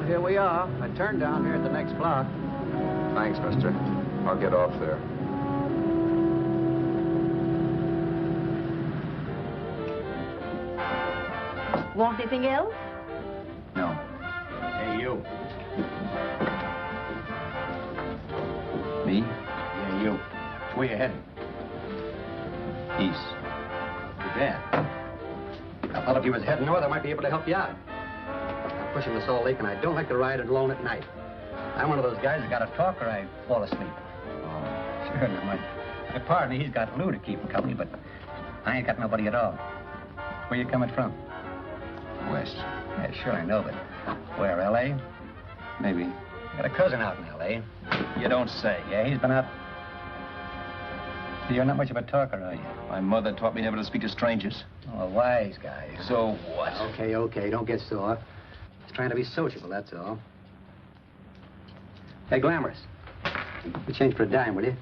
here we are. I turned down here at the next block. Thanks, mister. I'll get off there. Want anything else? No. Hey, you. Me? Yeah, you. Where you heading? East. Too bad. I thought if you was heading north, I might be able to help you out. I'm pushing the Salt Lake, and I don't like to ride alone at night. I'm one of those guys that got to talk or I fall asleep. Oh. Sure, now my partner, he's got Lou to keep him company, but I ain't got nobody at all. Where you coming from? West. Yeah, sure, I know, but where, L.A.? Maybe. Got a cousin out in L.A. You don't say. Yeah, he's been out. You're not much of a talker, are you? My mother taught me never to speak to strangers. Oh, a wise guy. So what? Okay, don't get sore. Just trying to be sociable, that's all. Hey, Glamorous. You change for a dime, will you?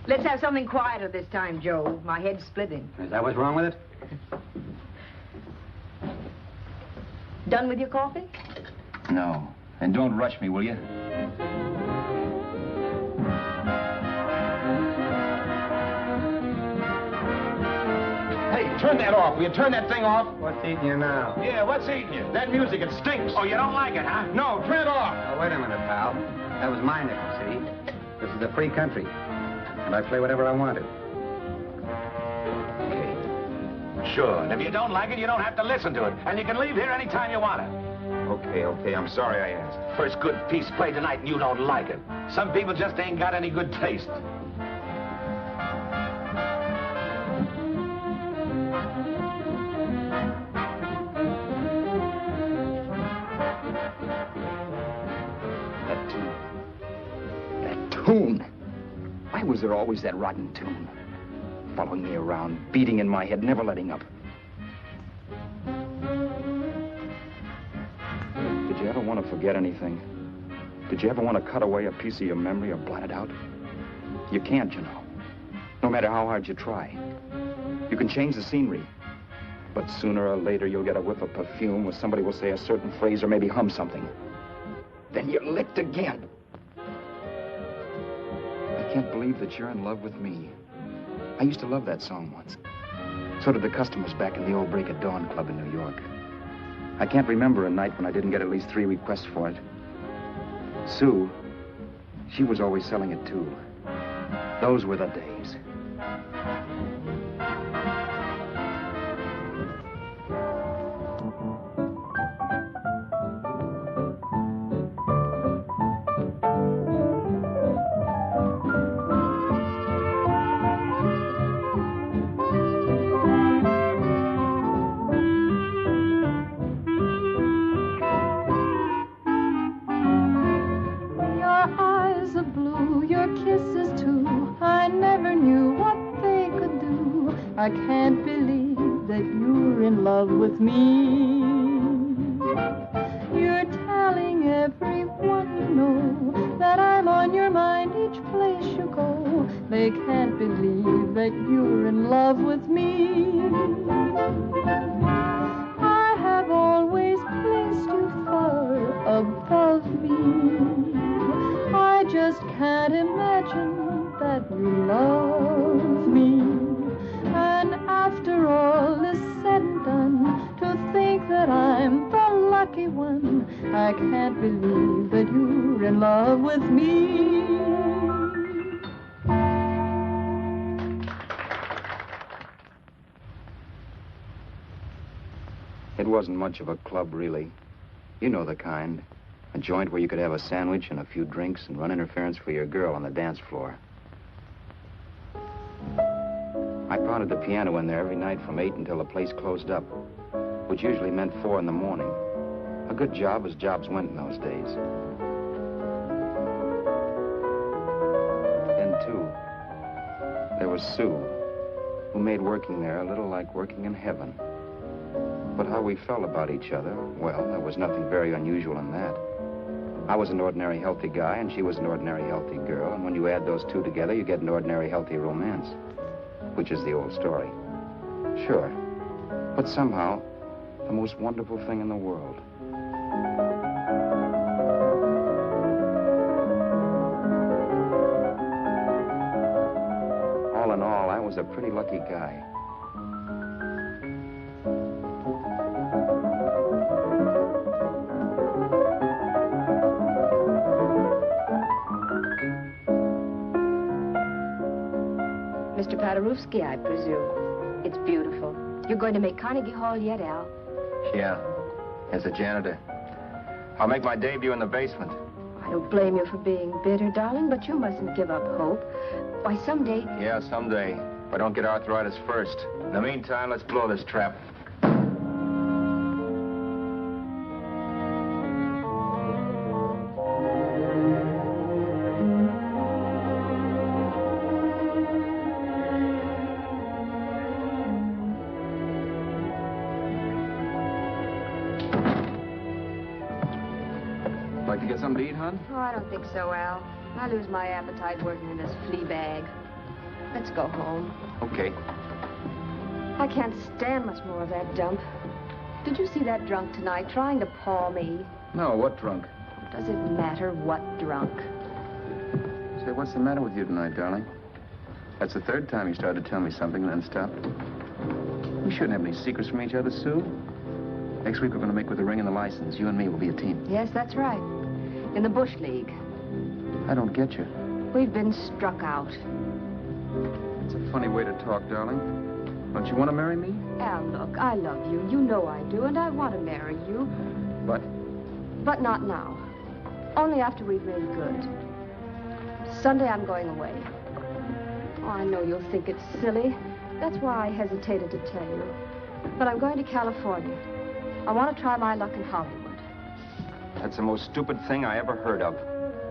Let's have something quieter this time, Joe. My head's splitting. Is that what's wrong with it? Done with your coffee? No. And don't rush me, will you? Hey, turn that off. Will you turn that thing off? What's eating you now? Yeah, what's eating you? That music, it stinks. Oh, you don't like it, huh? No, turn it off. Oh, wait a minute, pal. That was my nickel, see? This is a free country. And I play whatever I want to. Sure, and if you don't like it, you don't have to listen to it. And you can leave here anytime you want to. Okay, I'm sorry I asked. First good piece played tonight and you don't like it. Some people just ain't got any good taste. That tune. Why was there always that rotten tune? Following me around, beating in my head, never letting up. Did you ever want to forget anything? Did you ever want to cut away a piece of your memory or blot it out? You can't, you know. No matter how hard you try. You can change the scenery, but sooner or later you'll get a whiff of perfume or somebody will say a certain phrase or maybe hum something. Then you're licked again. I can't believe that you're in love with me. I used to love that song once. So did the customers back in the old Break of Dawn club in New York. I can't remember a night when I didn't get at least 3 requests for it. Sue, she was always selling it too. Those were the days. I can't believe that you're in love with me. You're telling everyone you know that I'm on your mind each place you go. They can't believe that you're in love with me. I have always placed you far above me. I just can't imagine that you love me. And after all is said and done, to think that I'm the lucky one, I can't believe that you're in love with me. It wasn't much of a club, really. You know the kind. A joint where you could have a sandwich and a few drinks and run interference for your girl on the dance floor. I pounded the piano in there every night from 8 until the place closed up, which usually meant 4 in the morning. A good job as jobs went in those days. Then, too, there was Sue, who made working there a little like working in heaven. But how we felt about each other, well, there was nothing very unusual in that. I was an ordinary healthy guy, and she was an ordinary healthy girl. And when you add those two together, you get an ordinary healthy romance, which is the old story. Sure. But somehow, the most wonderful thing in the world. All in all, I was a pretty lucky guy. Mr. Paderewski, I presume. It's beautiful. You're going to make Carnegie Hall yet, Al? Yeah, as a janitor. I'll make my debut in the basement. I don't blame you for being bitter, darling, but you mustn't give up hope. Why, someday... Yeah, someday. If I don't get arthritis first. In the meantime, let's blow this trap. Like to get something to eat, hon? Oh, I don't think so, Al. I lose my appetite working in this flea bag. Let's go home. Okay. I can't stand much more of that dump. Did you see that drunk tonight trying to paw me? No, what drunk? Does it matter what drunk? Say, what's the matter with you tonight, darling? That's the third time you started to tell me something and then stopped. We shouldn't have any secrets from each other, Sue. Next week, we're going to make with the ring and the license. You and me will be a team. Yes, that's right. In the Bush League. I don't get you. We've been struck out. It's a funny way to talk, darling. Don't you want to marry me? Al, look, I love you. You know I do, and I want to marry you. But? But not now. Only after we've made good. Sunday, I'm going away. Oh, I know you'll think it's silly. That's why I hesitated to tell you. But I'm going to California. I want to try my luck in Hollywood. That's the most stupid thing I ever heard of.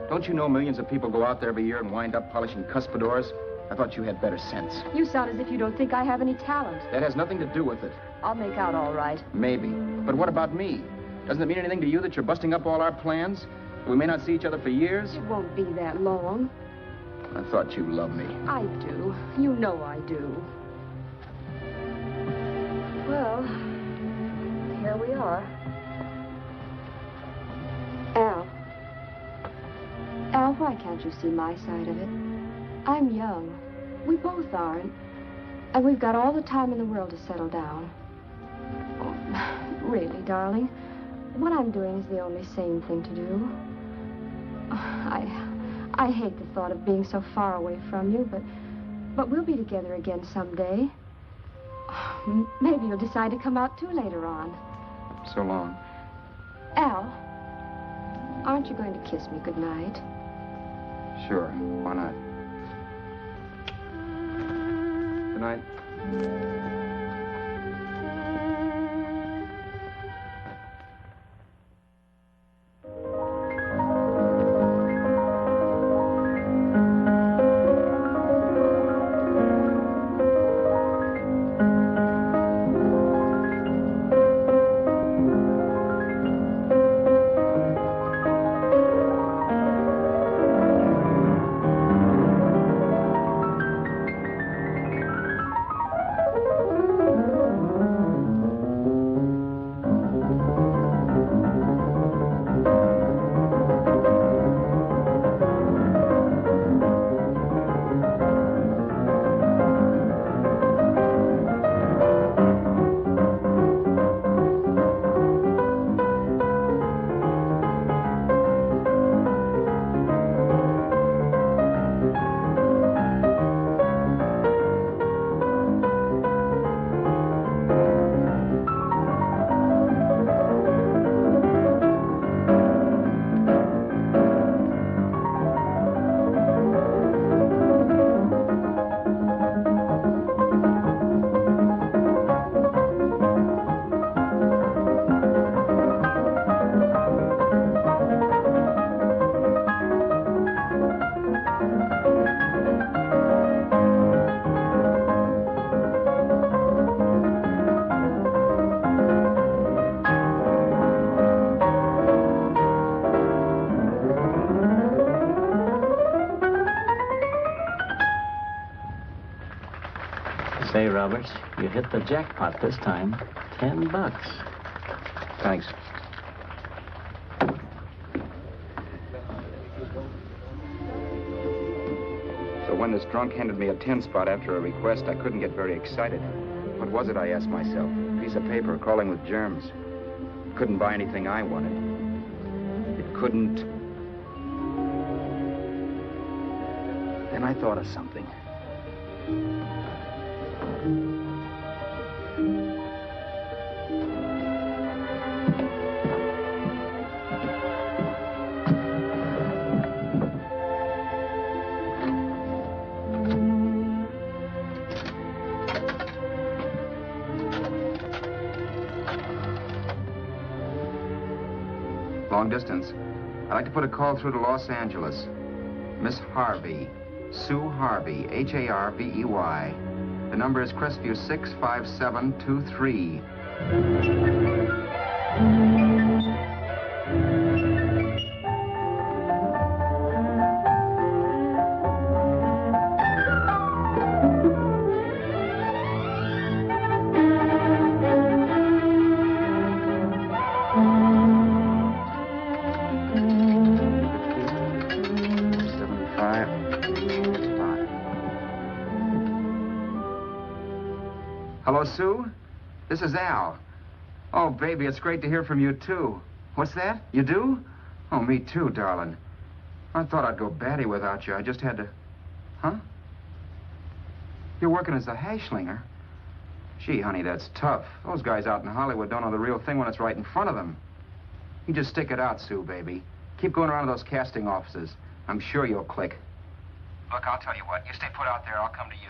Don't you know millions of people go out there every year and wind up polishing cuspidors? I thought you had better sense. You sound as if you don't think I have any talent. That has nothing to do with it. I'll make out all right. Maybe. But what about me? Doesn't it mean anything to you that you're busting up all our plans? We may not see each other for years? It won't be that long. I thought you loved me. I do. You know I do. Well, here we are. Al. Al, why can't you see my side of it? I'm young. We both are, and we've got all the time in the world to settle down. Oh, really, darling, what I'm doing is the only sane thing to do. I hate the thought of being so far away from you, but we'll be together again someday. Maybe you'll decide to come out too later on. So long. Al, aren't you going to kiss me goodnight? Sure. Why not? Good night. Roberts. You hit the jackpot this time. $10. Thanks. So when this drunk handed me a 10 spot after a request, I couldn't get very excited. What was it, I asked myself? A piece of paper crawling with germs. Couldn't buy anything I wanted. It couldn't. Then I thought of something. Long distance. I'd like to put a call through to Los Angeles. Miss Harvey. Sue Harvey, Harvey. The number is Crestview 65723. Hello, Sue? This is Al. Oh, baby, it's great to hear from you, too. What's that? You do? Oh, me too, darling. I thought I'd go batty without you. I just had to... Huh? You're working as a hashlinger? Gee, honey, that's tough. Those guys out in Hollywood don't know the real thing when it's right in front of them. You just stick it out, Sue, baby. Keep going around to those casting offices. I'm sure you'll click. Look, I'll tell you what. You stay put out there, I'll come to you.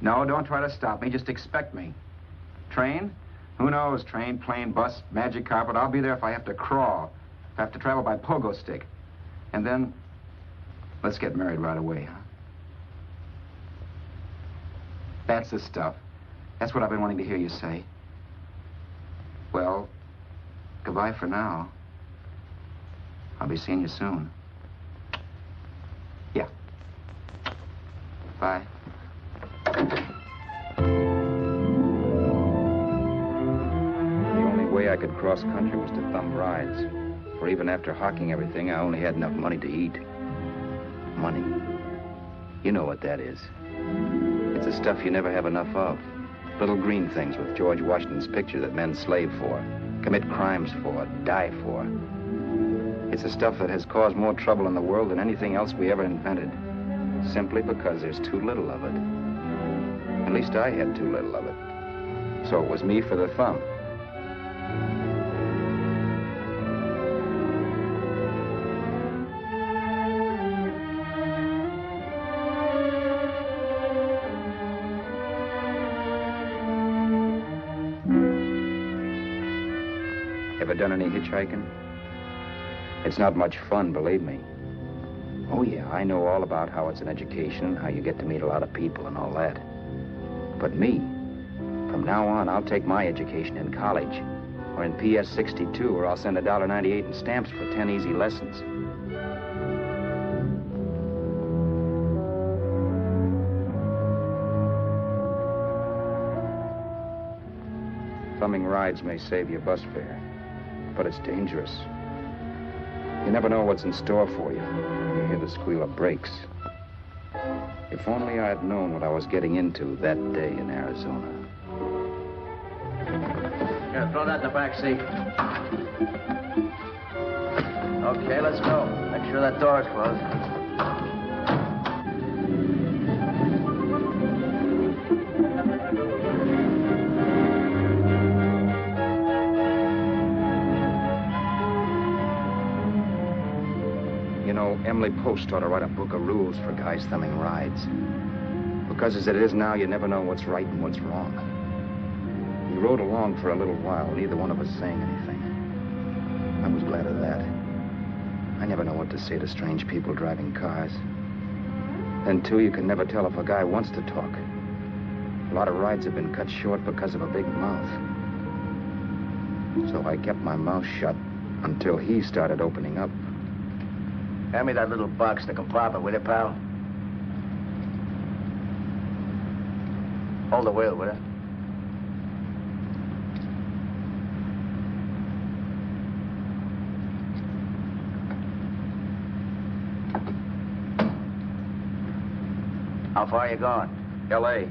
No, don't try to stop me. Just expect me. Train? Who knows? Train, plane, bus, magic carpet. I'll be there if I have to crawl. If I have to travel by pogo stick. And then, let's get married right away, huh? That's the stuff. That's what I've been wanting to hear you say. Well, goodbye for now. I'll be seeing you soon. Yeah. Bye. The only way I could cross country was to thumb rides. For even after hawking everything, I only had enough money to eat. Money. You know what that is. It's the stuff you never have enough of. Little green things with George Washington's picture that men slave for, commit crimes for, die for. It's the stuff that has caused more trouble in the world than anything else we ever invented. Simply because there's too little of it. At least I had too little of it. So it was me for the thumb. Ever done any hitchhiking? It's not much fun, believe me. Oh, yeah, I know all about how it's an education, how you get to meet a lot of people and all that. But me, from now on, I'll take my education in college, or in PS 62, or I'll send $1.98 in stamps for 10 easy lessons. Thumbing rides may save you bus fare, but it's dangerous. You never know what's in store for you. You hear the squeal of brakes. If only I had known what I was getting into that day in Arizona. Here, throw that in the back seat. Okay, let's go. Make sure that door's closed. You know, Emily Post ought to write a book of rules for guys thumbing rides. Because as it is now, you never know what's right and what's wrong. We rode along for a little while, neither one of us saying anything. I was glad of that. I never know what to say to strange people driving cars. Then, too, you can never tell if a guy wants to talk. A lot of rides have been cut short because of a big mouth. So I kept my mouth shut until he started opening up. Hand me that little box, the compartment, will you, pal? Hold the wheel, will you? How far are you going? L.A.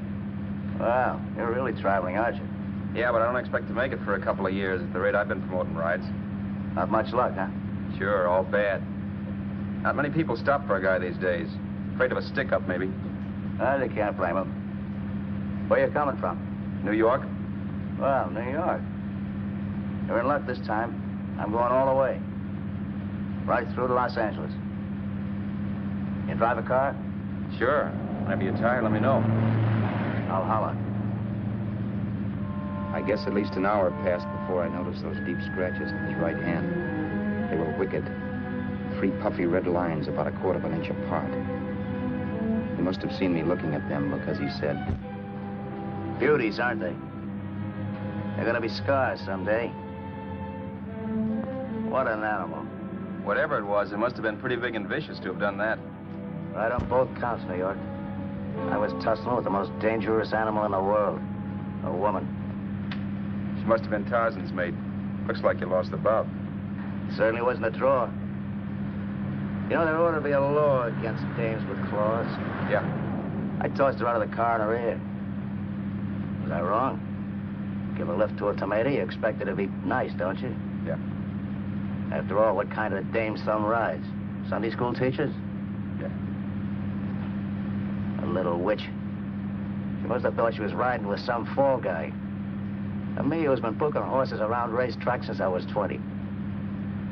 Wow, you're really traveling, aren't you? Yeah, but I don't expect to make it for a couple of years at the rate I've been promoting rides. Not much luck, huh? Sure, all bad. Not many people stop for a guy these days. Afraid of a stick-up, maybe. They can't blame him. Where you coming from? New York? Well, New York. You're in luck this time. I'm going all the way. Right through to Los Angeles. You drive a car? Sure. Whenever you're tired, let me know. I'll holler. I guess at least an hour passed before I noticed those deep scratches in his right hand. They were wicked. 3 puffy red lines about a quarter of an inch apart. He must have seen me looking at them because he said, Beauties, aren't they? They're gonna be scars someday. What an animal. Whatever it was, it must have been pretty big and vicious to have done that. Right on both counts, New York. I was tussling with the most dangerous animal in the world. A woman. She must have been Tarzan's mate. Looks like you lost the bout. Certainly wasn't a draw. You know, there ought to be a law against dames with claws. Yeah. I tossed her out of the car in her ear. Was I wrong? Give a lift to a tomato, you expect her to be nice, don't you? Yeah. After all, what kind of dame son rides? Sunday school teachers? Yeah. A little witch. She must have thought she was riding with some fall guy. And me, who's been booking horses around racetracks since I was 20.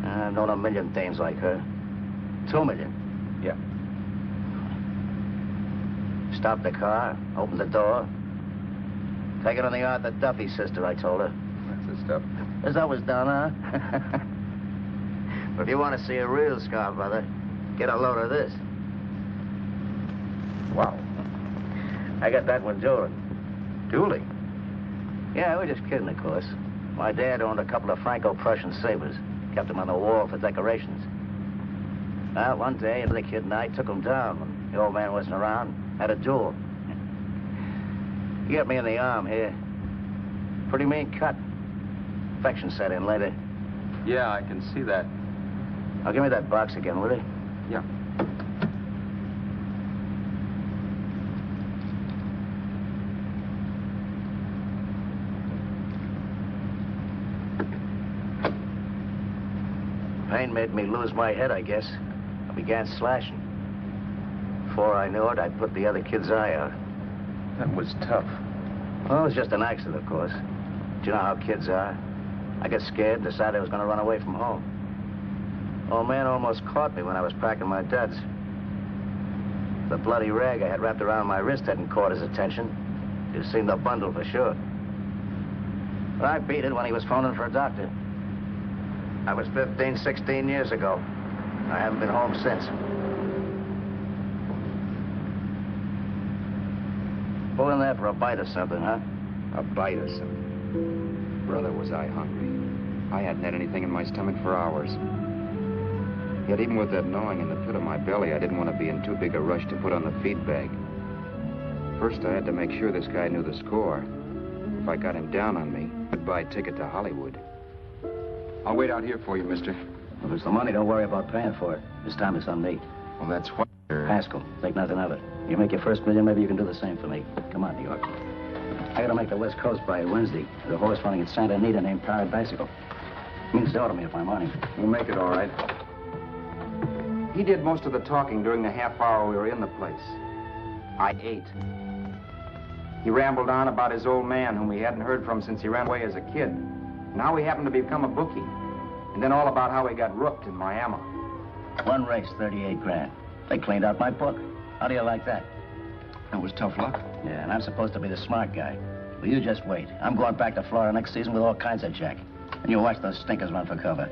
I've known a million dames like her. 2 million. Yeah. Stopped the car, opened the door. Take it on the Arthur Duffy sister, I told her. That's the stuff. As I was done, huh? But if you want to see a real scar, brother, get a load of this. Wow. I got that one dueling. Dueling? Yeah, we're just kidding, of course. My dad owned a couple of Franco-Prussian sabers. Kept them on the wall for decorations. Well, one day, the kid and I took them down when the old man wasn't around. Had a duel. He got me in the arm here. Pretty mean cut. Infection set in later. Yeah, I can see that. Now, give me that box again, will you? Yeah. Pain made me lose my head, I guess. I began slashing. Before I knew it, I'd put the other kid's eye out. That was tough. Well, it was just an accident, of course. Do you know how kids are? I got scared, decided I was going to run away from home. Old man almost caught me when I was packing my duds. The bloody rag I had wrapped around my wrist hadn't caught his attention. You've seen the bundle for sure. But I beat it when he was phoning for a doctor. That was 15, 16 years ago. I haven't been home since. Pull in there for a bite or something, huh? a bite or something. Brother, was I hungry. I hadn't had anything in my stomach for hours. Yet even with that gnawing in the pit of my belly, I didn't want to be in too big a rush to put on the feed bag. First, I had to make sure this guy knew the score. If I got him down on me, goodbye ticket to Hollywood. I'll wait out here for you, mister. If it's the money, don't worry about paying for it. This time it's on me. Well, that's what... Haskell, think nothing of it. You make your first million, maybe you can do the same for me. Come on, New York. I gotta make the West Coast by Wednesday. There's a horse running at Santa Anita named Bicycle. Means to order me if I'm on him. We'll make it all right. He did most of the talking during the half hour we were in the place. I ate. He rambled on about his old man, whom we hadn't heard from since he ran away as a kid. Now he happened to become a bookie. And then all about how he got rooked in Miami. One race, 38 grand. They cleaned out my book. How do you like that? That was tough luck. Yeah, and I'm supposed to be the smart guy. Well, you just wait. I'm going back to Florida next season with all kinds of jack. And you watch those stinkers run for cover.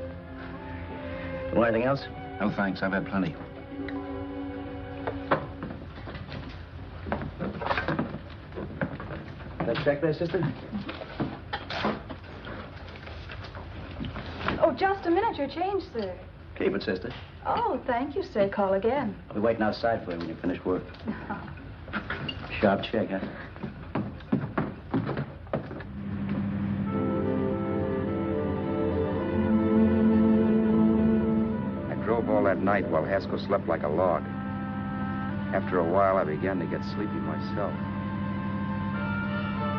Want anything else? No, thanks. I've had plenty. That check there, sister? Oh, just a minute. Your change, sir. Keep it, sister. Oh, thank you, sir. Call again. I'll be waiting outside for you when you finish work. Sharp check, huh? up all that night while Haskell slept like a log. After a while, I began to get sleepy myself.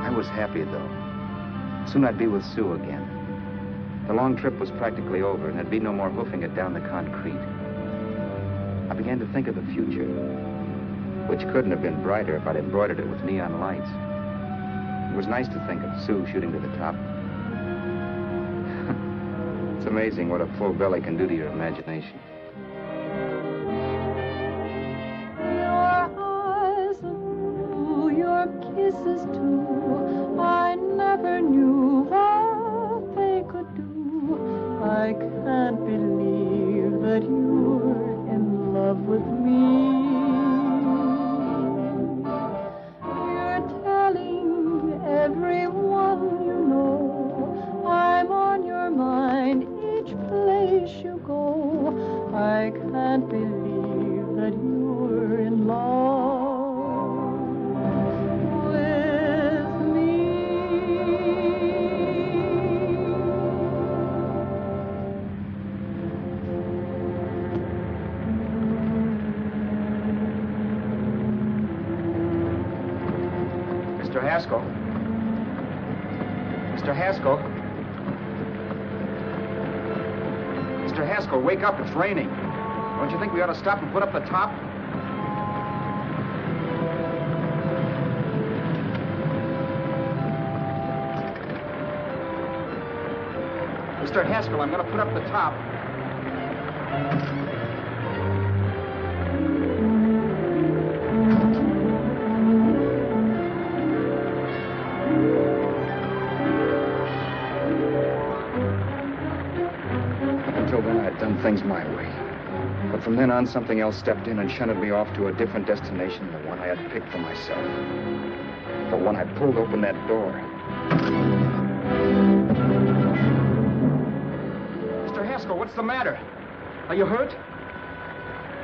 I was happy, though. Soon I'd be with Sue again. The long trip was practically over, and there'd be no more hoofing it down the concrete. I began to think of the future, which couldn't have been brighter if I'd embroidered it with neon lights. It was nice to think of Sue shooting to the top. It's amazing what a full belly can do to your imagination. Your eyes are blue, your kisses too. I never knew what they could do. I can't believe that you're in love with me. You're telling everyone you know I'm on your mind each place you go. I can't believe that you're in love with me. Mr. Haskell? Mr. Haskell? Mr. Haskell, wake up. It's raining. Don't you think we ought to stop and put up the top? Mr. Haskell, I'm going to put up the top. Until then, I'd done things my way. But from then on, something else stepped in and shunted me off to a different destination than the one I had picked for myself. But when I pulled open that door... Mr. Haskell, what's the matter? Are you hurt?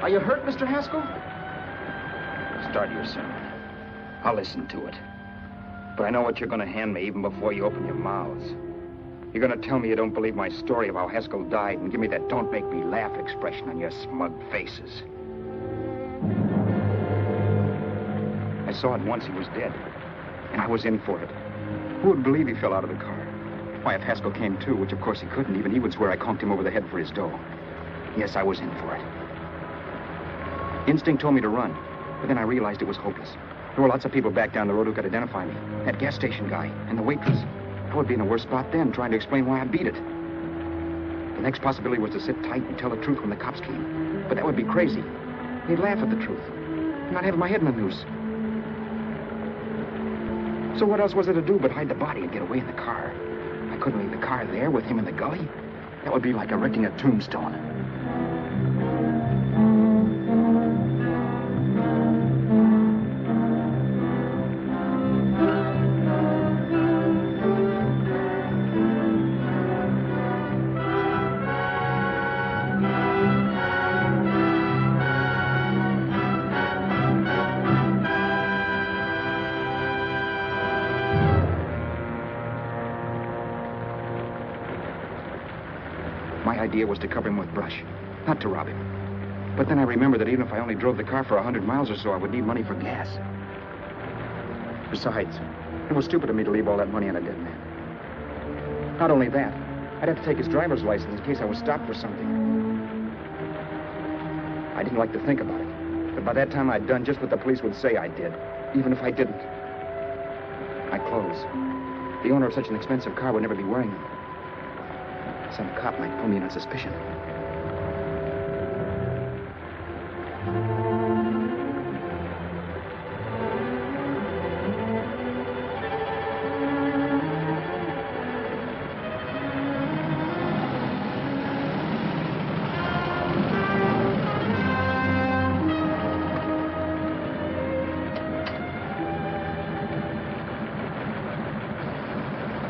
Are you hurt, Mr. Haskell? Start your sermon. I'll listen to it. But I know what you're going to hand me even before you open your mouths. You're going to tell me you don't believe my story of how Haskell died and give me that don't make me laugh expression on your smug faces. I saw at once he was dead, and I was in for it. Who would believe he fell out of the car? Why, if Haskell came too, which of course he couldn't, even he would swear I conked him over the head for his dough. Yes, I was in for it. Instinct told me to run, but then I realized it was hopeless. There were lots of people back down the road who could identify me. That gas station guy and the waitress. I would be in a worse spot then, trying to explain why I beat it. The next possibility was to sit tight and tell the truth when the cops came. But that would be crazy. They'd laugh at the truth. And I'd have my head in the noose. So what else was there to do but hide the body and get away in the car? I couldn't leave the car there with him in the gully. That would be like erecting a tombstone. My idea was to cover him with brush, not to rob him. But then I remembered that even if I only drove the car for 100 miles or so, I would need money for gas. Besides, it was stupid of me to leave all that money on a dead man. Not only that, I'd have to take his driver's license in case I was stopped for something. I didn't like to think about it, but by that time I'd done just what the police would say I did, even if I didn't. My clothes. The owner of such an expensive car would never be wearing them. Some cop might pull me in on suspicion.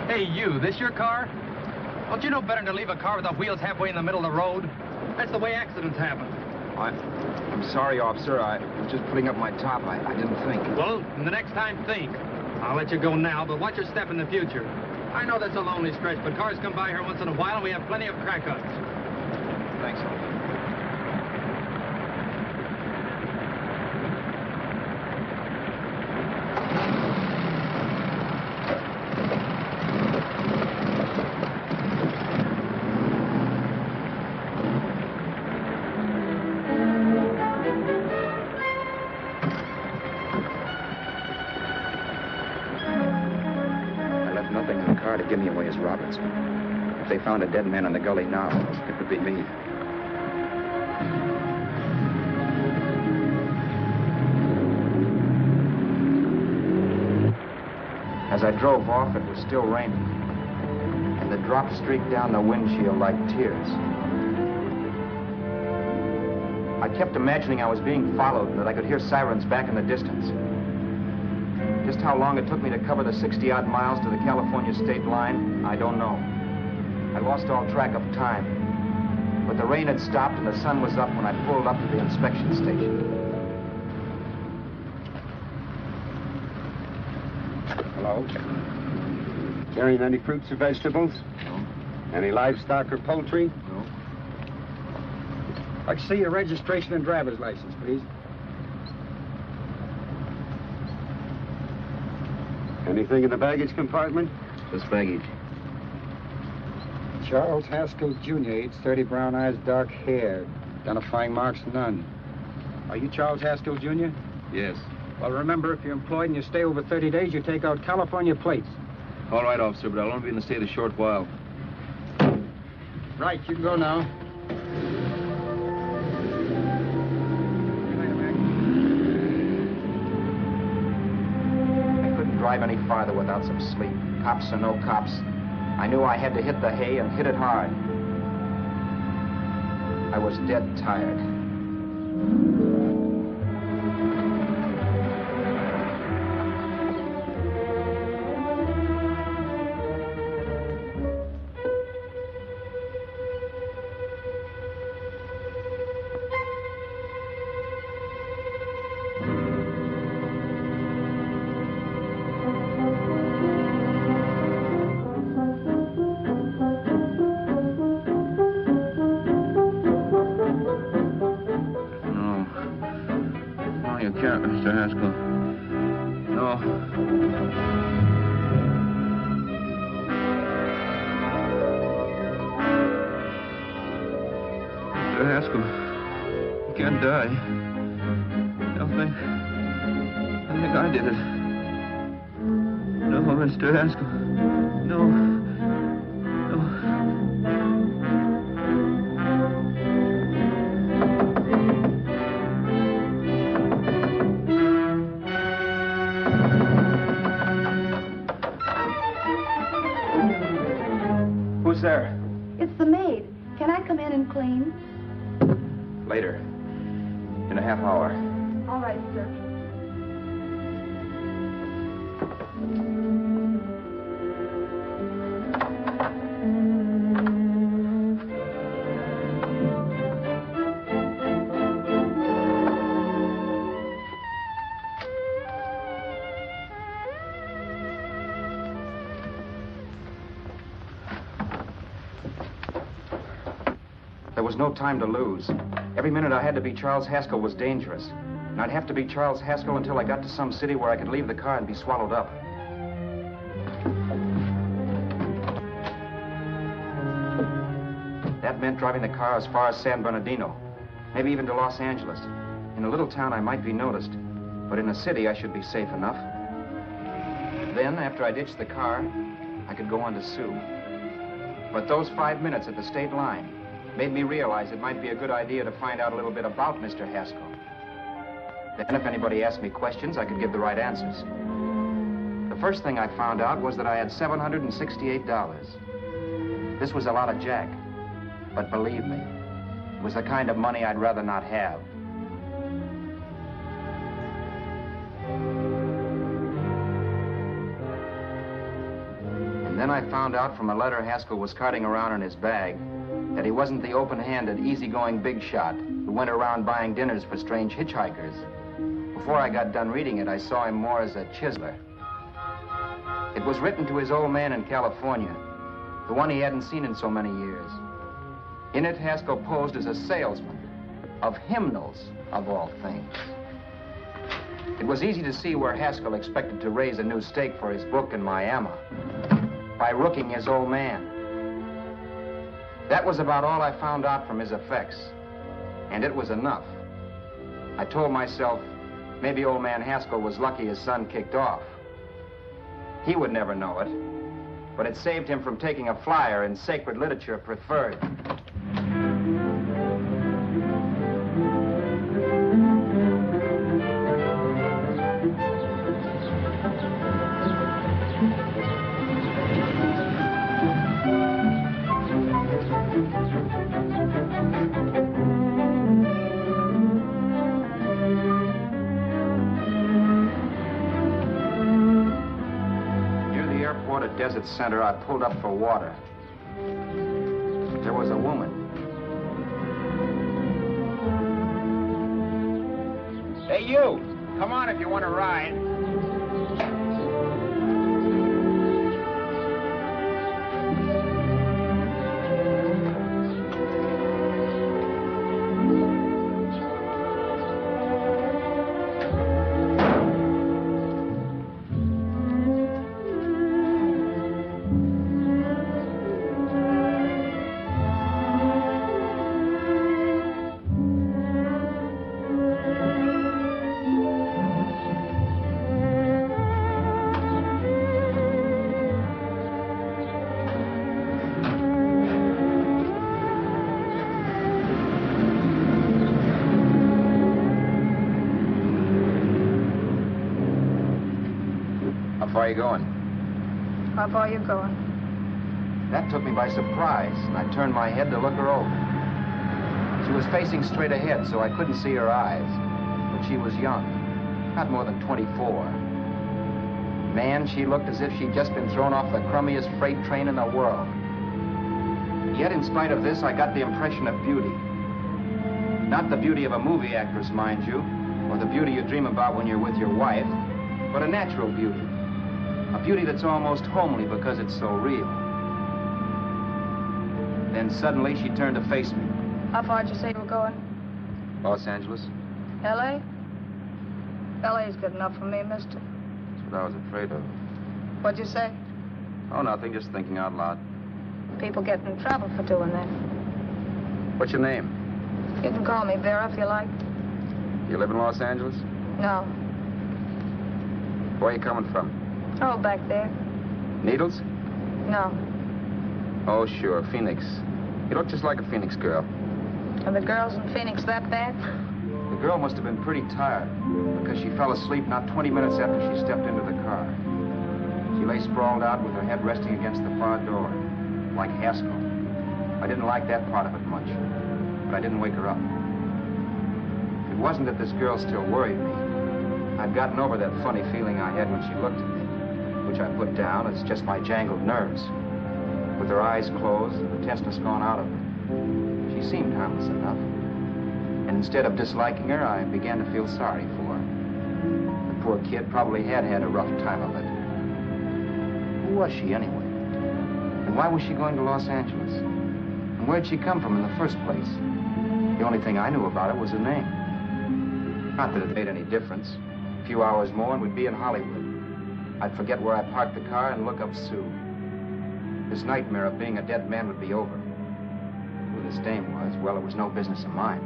Hey, you, this your car? Don't you know better than to leave a car with the wheels halfway in the middle of the road? That's the way accidents happen. I'm sorry, officer. I was just putting up my top. I didn't think. Well, the next time, think. I'll let you go now, but watch your step in the future. I know that's a lonely stretch, but cars come by here once in a while, and we have plenty of crack-ups. Thanks, officer. as Roberts. If they found a dead man in the gully now, it would be me. As I drove off, it was still raining, and the drops streaked down the windshield like tears. I kept imagining I was being followed and that I could hear sirens back in the distance. Just how long it took me to cover the 60-odd miles to the California state line, I don't know. I lost all track of time. But the rain had stopped and the sun was up when I pulled up to the inspection station. Hello? Carrying any fruits or vegetables? No. Any livestock or poultry? No. I'd like to see your registration and driver's license, please. Anything in the baggage compartment? Just baggage. Charles Haskell, Jr., age 30, brown eyes, dark hair. Identifying marks, none. Are you Charles Haskell, Jr.? Yes. Well, remember, if you're employed and you stay over 30 days, you take out California plates. All right, officer, but I'll only be in the state a short while. Right, you can go now. I couldn't drive any farther without some sleep. Cops or no cops, I knew I had to hit the hay and hit it hard. I was dead tired. Mr. Haskell. No. Mr. Haskell, you can't die. I think I did it. No, Mr. Haskell. No. Who's there? It's the maid. Can I come in and clean? Later. In a half hour. All right, sir. There was no time to lose. Every minute I had to be Charles Haskell was dangerous. And I'd have to be Charles Haskell until I got to some city where I could leave the car and be swallowed up. That meant driving the car as far as San Bernardino, maybe even to Los Angeles. In a little town, I might be noticed, but in a city, I should be safe enough. Then, after I ditched the car, I could go on to sue. But those 5 minutes at the state line made me realize it might be a good idea to find out a little bit about Mr. Haskell. Then if anybody asked me questions, I could give the right answers. The first thing I found out was that I had $768. This was a lot of jack, but believe me, it was the kind of money I'd rather not have. And then I found out from a letter Haskell was carting around in his bag that he wasn't the open-handed, easygoing big shot who went around buying dinners for strange hitchhikers. Before I got done reading it, I saw him more as a chiseler. It was written to his old man in California, the one he hadn't seen in so many years. In it, Haskell posed as a salesman of hymnals, of all things. It was easy to see where Haskell expected to raise a new stake for his book in Miami by rooking his old man. That was about all I found out from his effects, and it was enough. I told myself, maybe old man Haskell was lucky his son kicked off. He would never know it, but it saved him from taking a flyer in Sacred Literature Preferred. Desert Center, I pulled up for water. There was a woman. Hey, you! Come on if you want to ride. How far are you going? How far are you going? That took me by surprise, and I turned my head to look her over. She was facing straight ahead, so I couldn't see her eyes. But she was young, not more than 24. Man, she looked as if she'd just been thrown off the crummiest freight train in the world. Yet, in spite of this, I got the impression of beauty. Not the beauty of a movie actress, mind you, or the beauty you dream about when you're with your wife, but a natural beauty. A beauty that's almost homely because it's so real. Then suddenly she turned to face me. How far did you say you were going? Los Angeles. L.A.? L.A.'s good enough for me, mister. That's what I was afraid of. What'd you say? Oh, nothing, just thinking out loud. People get in trouble for doing that. What's your name? You can call me Vera if you like. You live in Los Angeles? No. Where are you coming from? Oh, back there. Needles? No. Oh, sure, Phoenix. You look just like a Phoenix girl. Are the girls in Phoenix that bad? The girl must have been pretty tired because she fell asleep not 20 minutes after she stepped into the car. She lay sprawled out with her head resting against the far door, like Haskell. I didn't like that part of it much, but I didn't wake her up. It wasn't that this girl still worried me. I'd gotten over that funny feeling I had when she looked at me, which I put down as just my jangled nerves. With her eyes closed and the tenseness gone out of her, she seemed harmless enough. And instead of disliking her, I began to feel sorry for her. The poor kid probably had had a rough time of it. Who was she, anyway? And why was she going to Los Angeles? And where'd she come from in the first place? The only thing I knew about her was her name. Not that it made any difference. A few hours more and we'd be in Hollywood. I'd forget where I parked the car and look up Sue. This nightmare of being a dead man would be over. Who this dame was, well, it was no business of mine.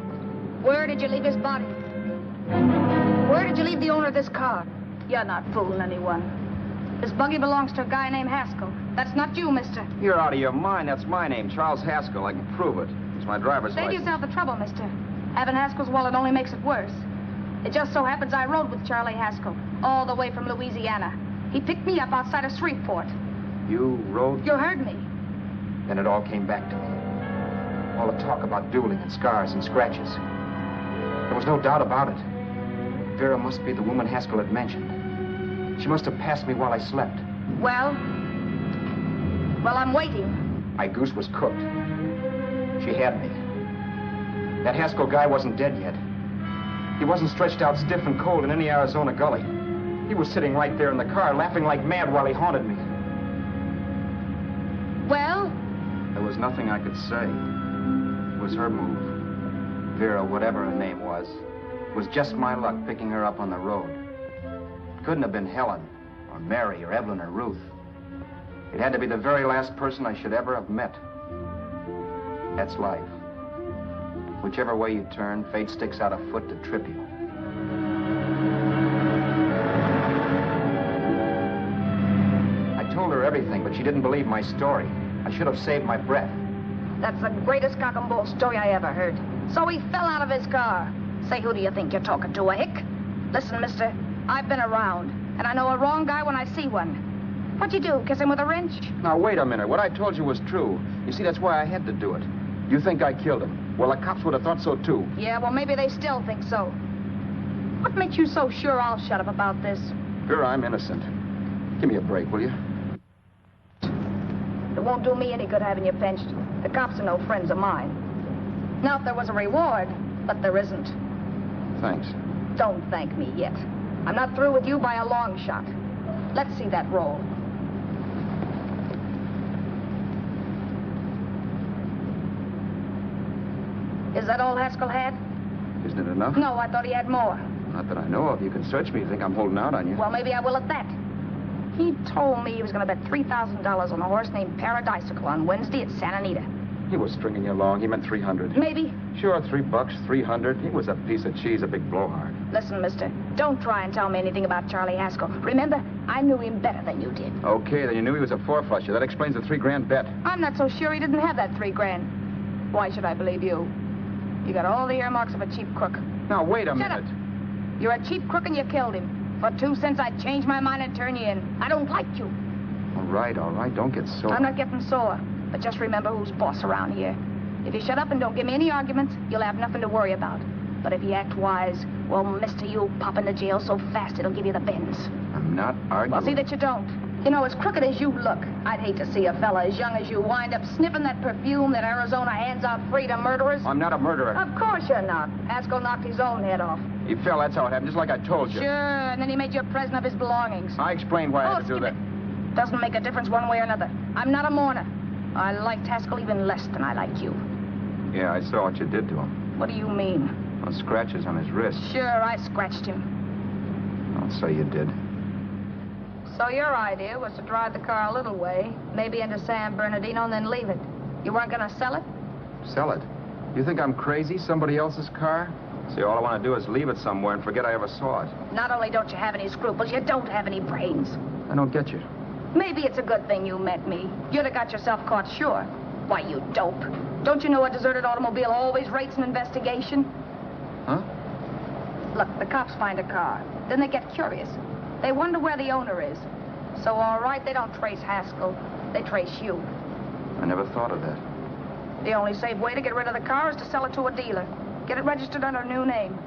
Where did you leave his body? Where did you leave the owner of this car? You're not fooling anyone. This buggy belongs to a guy named Haskell. That's not you, mister. You're out of your mind. That's my name, Charles Haskell. I can prove it. It's my driver's Save license. yourself the trouble, mister. Having Haskell's wallet only makes it worse. It just so happens I rode with Charlie Haskell, all the way from Louisiana. He picked me up outside of Shreveport. You rode? You heard me. Then it all came back to me. All the talk about dueling and scars and scratches. There was no doubt about it. Vera must be the woman Haskell had mentioned. She must have passed me while I slept. Well, I'm waiting. My goose was cooked. She had me. That Haskell guy wasn't dead yet. He wasn't stretched out stiff and cold in any Arizona gully. He was sitting right there in the car, laughing like mad while he haunted me. Well? There was nothing I could say. It was her move. Vera, whatever her name was just my luck picking her up on the road. It couldn't have been Helen, or Mary, or Evelyn, or Ruth. It had to be the very last person I should ever have met. That's life. Whichever way you turn, fate sticks out a foot to trip you. I told her everything everything, but she didn't believe my story. I should have saved my breath. That's the greatest cock and bull story I ever heard. So he fell out of his car. Say, who do you think you're talking to, a hick? Listen, mister, I've been around, and I know a wrong guy when I see one. What'd you do, kiss him with a wrench? Now, wait a minute. What I told you was true. You see, that's why I had to do it. You think I killed him. Well, the cops would have thought so, too. Yeah, well, maybe they still think so. What makes you so sure I'll shut up about this? Sure, I'm innocent. Give me a break, will you? It won't do me any good having you pinched. The cops are no friends of mine. Now, if there was a reward, but there isn't. Thanks. Don't thank me yet. I'm not through with you by a long shot. Let's see that roll. Is that all Haskell had? Isn't it enough? No, I thought he had more. Not that I know of. You can search me. You think I'm holding out on you? Well, maybe I will at that. He told me he was going to bet $3,000 on a horse named Paradisical on Wednesday at Santa Anita. He was stringing you along. He meant 300. Maybe. Sure, $3, 300. He was a piece of cheese, a big blowhard. Listen, mister, don't try and tell me anything about Charlie Haskell. Remember, I knew him better than you did. Okay, then you knew he was a four-flusher. That explains the $3,000 bet. I'm not so sure he didn't have that $3,000. Why should I believe you? You got all the earmarks of a cheap crook. Now, wait a minute. Shut up. You're a cheap crook and you killed him. For 2 cents, I'd change my mind and turn you in. I don't like you. All right. Don't get sore. I'm not getting sore. But just remember who's boss around here. If you shut up and don't give me any arguments, you'll have nothing to worry about. But if you act wise, well, mister, you'll pop into jail so fast it'll give you the bends. I'm not arguing. Well, see that you don't. You know, as crooked as you look, I'd hate to see a fella as young as you wind up sniffing that perfume that Arizona hands out free to murderers. I'm not a murderer. Of course you're not. Haskell knocked his own head off. He fell, that's how it happened, just like I told you. Sure, and then he made you a present of his belongings. I explained why I had to do that. Doesn't make a difference one way or another. I'm not a mourner. I liked Haskell even less than I liked you. Yeah, I saw what you did to him. What do you mean? Those scratches on his wrist. Sure, I scratched him. I'll say you did. So your idea was to drive the car a little way, maybe into San Bernardino, and then leave it. You weren't going to sell it? Sell it? You think I'm crazy? Somebody else's car? See, all I want to do is leave it somewhere and forget I ever saw it. Not only don't you have any scruples, you don't have any brains. I don't get you. Maybe it's a good thing you met me. You'd have got yourself caught, sure. Why, you dope. Don't you know a deserted automobile always rates an investigation? Huh? Look, the cops find a car. Then they get curious. They wonder where the owner is. So, all right, they don't trace Haskell. They trace you. I never thought of that. The only safe way to get rid of the car is to sell it to a dealer. Get it registered under a new name.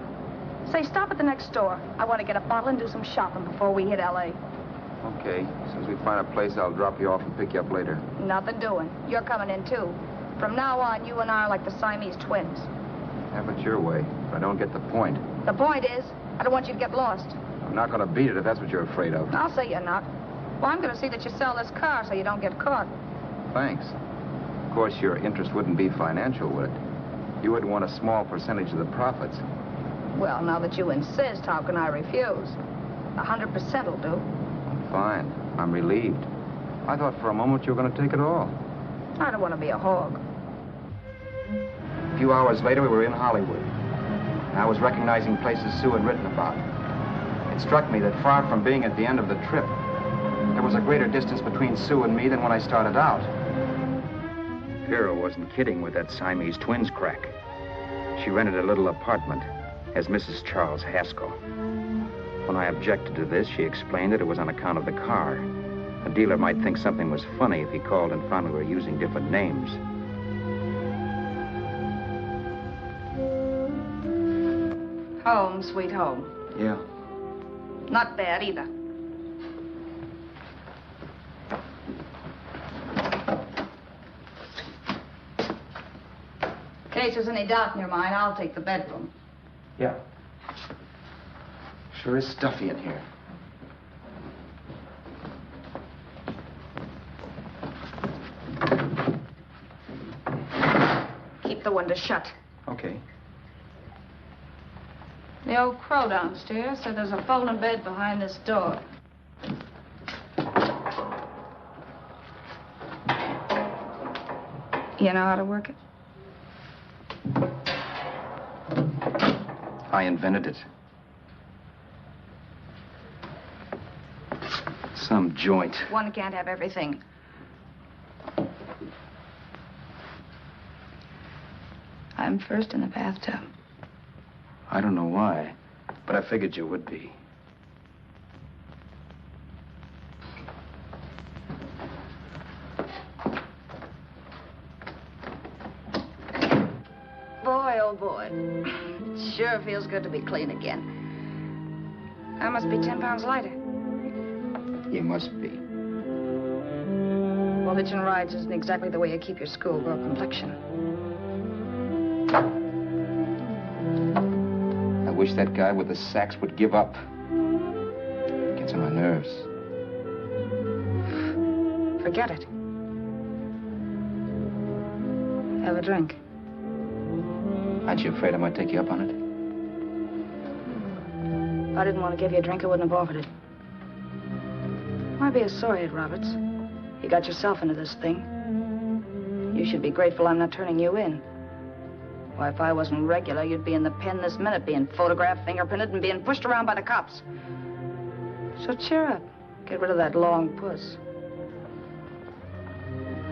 Say, stop at the next store. I want to get a bottle and do some shopping before we hit L.A. Okay. As soon as we find a place, I'll drop you off and pick you up later. Nothing doing. You're coming in, too. From now on, you and I are like the Siamese twins. Have it your way, but I don't get the point. The point is, I don't want you to get lost. I'm not going to beat it if that's what you're afraid of. I'll say you're not. Well, I'm going to see that you sell this car so you don't get caught. Thanks. Of course, your interest wouldn't be financial, would it? You would want a small percentage of the profits. Well, now that you insist, how can I refuse? 100% will do. Fine. I'm relieved. I thought for a moment you were going to take it all. I don't want to be a hog. A few hours later, we were in Hollywood. I was recognizing places Sue had written about. It struck me that far from being at the end of the trip, there was a greater distance between Sue and me than when I started out. Vera wasn't kidding with that Siamese twins crack. She rented a little apartment as Mrs. Charles Haskell. When I objected to this, she explained that it was on account of the car. A dealer might think something was funny if he called and found we were using different names. Home, sweet home. Yeah. Not bad either. In case there's any doubt in your mind, I'll take the bedroom. Yeah. Sure is stuffy in here. Keep the window shut. Okay. The old crow downstairs said there's a folding bed behind this door. You know how to work it? I invented it. Some joint. One can't have everything. I'm first in the bathtub. I don't know why, but I figured you would be. Boy, oh boy. It sure feels good to be clean again. I must be 10 pounds lighter. You must be. Well, hitching rides isn't exactly the way you keep your schoolgirl complexion. I wish that guy with the sax would give up. Gets on my nerves. Forget it. Have a drink. Aren't you afraid I might take you up on it? If I didn't want to give you a drink, I wouldn't have offered it. Why be sorry, Ed Roberts? You got yourself into this thing. You should be grateful I'm not turning you in. Why, if I wasn't regular, you'd be in the pen this minute, being photographed, fingerprinted, and being pushed around by the cops. So cheer up. Get rid of that long puss.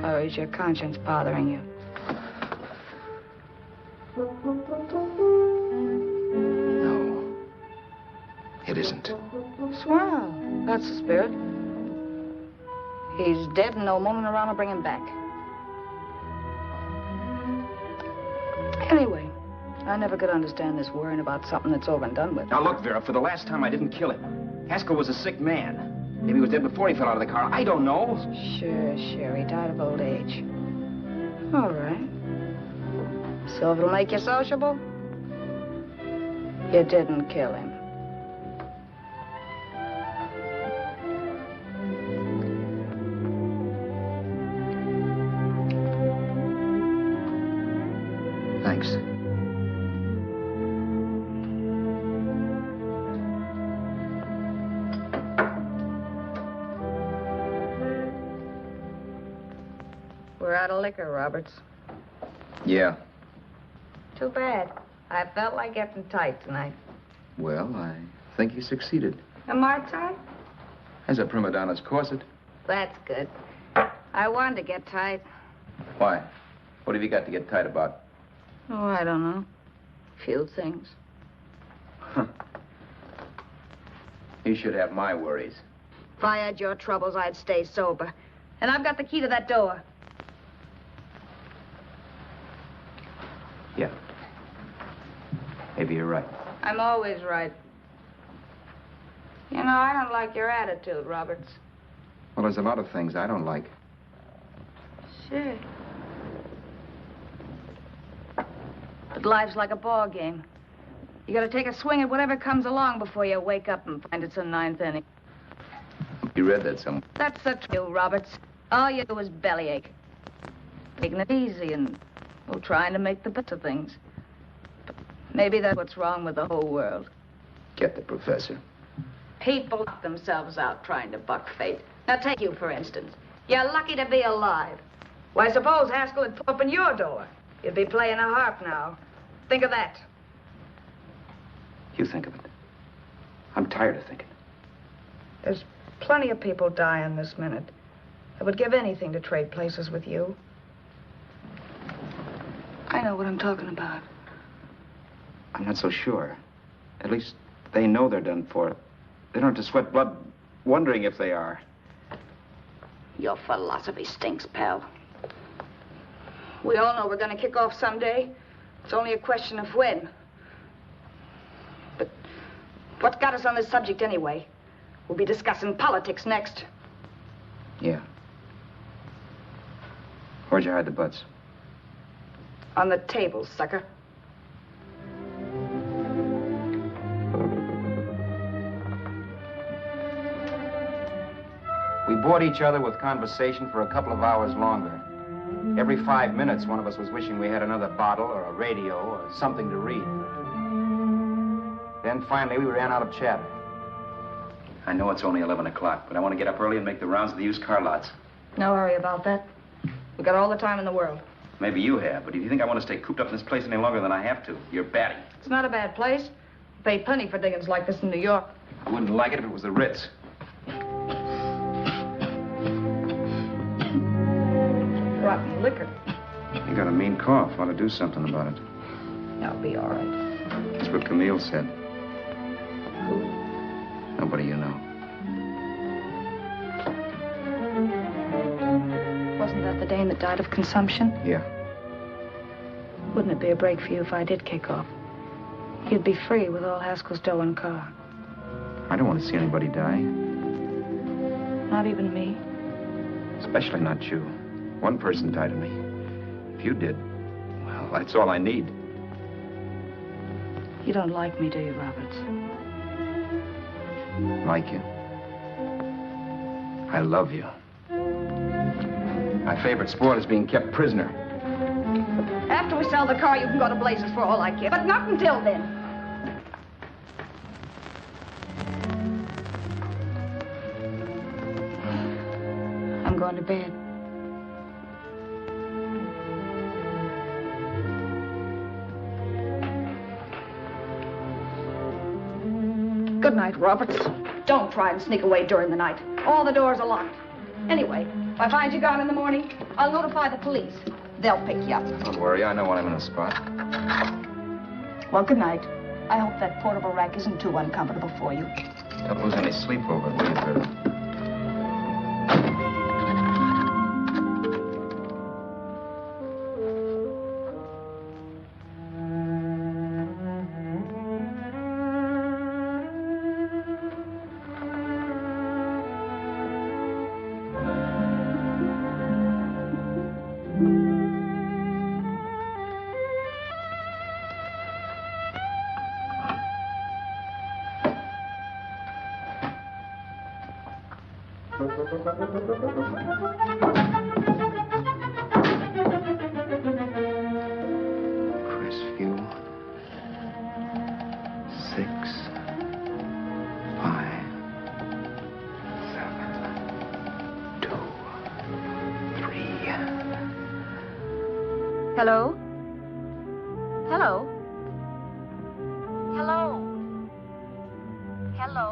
Or is your conscience bothering you? No. It isn't. Swell. That's the spirit. He's dead and no moaning around will bring him back. Anyway, I never could understand this worrying about something that's over and done with. Now look, Vera, for the last time I didn't kill him. Haskell was a sick man. Maybe he was dead before he fell out of the car. I don't know. Sure. He died of old age. All right. So if it'll make you sociable, you didn't kill him. Thanks. We're out of liquor, Roberts. Yeah. Too bad. I felt like getting tight tonight. Well, I think you succeeded. Am I tight? As a prima donna's corset. That's good. I wanted to get tight. Why? What have you got to get tight about? Oh, I don't know. Few things. Huh. You should have my worries. If I had your troubles, I'd stay sober. And I've got the key to that door. Yeah. Maybe you're right. I'm always right. You know, I don't like your attitude, Roberts. Well, there's a lot of things I don't like. Sure. But life's like a ball game. You gotta take a swing at whatever comes along before you wake up and find it's a ninth inning. You read that somewhere. That's the truth, Roberts. All you do is bellyache. Taking it easy and, well, trying to make the best of things. But maybe that's what's wrong with the whole world. Get the professor. People knock themselves out trying to buck fate. Now, take you, for instance. You're lucky to be alive. Why, suppose Haskell had put open your door. You'd be playing a harp now. Think of that. You think of it. I'm tired of thinking. There's plenty of people dying this minute. I would give anything to trade places with you. I know what I'm talking about. I'm not so sure. At least they know they're done for. They don't have to sweat blood wondering if they are. Your philosophy stinks, pal. We all know we're going to kick off someday. It's only a question of when. But what got us on this subject anyway? We'll be discussing politics next. Yeah. Where'd you hide the butts? On the table, sucker. We bored each other with conversation for a couple of hours longer. Every 5 minutes, one of us was wishing we had another bottle or a radio or something to read. Then finally, we ran out of chatter. I know it's only 11 o'clock, but I want to get up early and make the rounds of the used car lots. No hurry about that. We got all the time in the world. Maybe you have, but if you think I want to stay cooped up in this place any longer than I have to, you're batty. It's not a bad place. Pay plenty for diggings like this in New York. I wouldn't like it if it was the Ritz. rotten liquor. You got a mean cough. Ought to do something about it. I'll be all right. That's what Camille said. Who? Nobody you know. Wasn't that the dame that died of consumption? Yeah. Wouldn't it be a break for you if I did kick off? You'd be free with all Haskell's dough and car. I don't want to see anybody die. Not even me. Especially not you. One person died of me. If you did, well, that's all I need. You don't like me, do you, Roberts? Like you. I love you. My favorite sport is being kept prisoner. After we sell the car, you can go to blazes for all I care. But not until then. I'm going to bed. Good night, Roberts. Don't try and sneak away during the night. All the doors are locked. Anyway, if I find you gone in the morning, I'll notify the police. They'll pick you up. Don't worry, I know when I'm in a spot. Well, good night. I hope that portable rack isn't too uncomfortable for you. Don't lose any sleep over it, will you, Vera? Crestview. 6, 5, 7, 2, 3. Hello? Hello? Hello? Hello?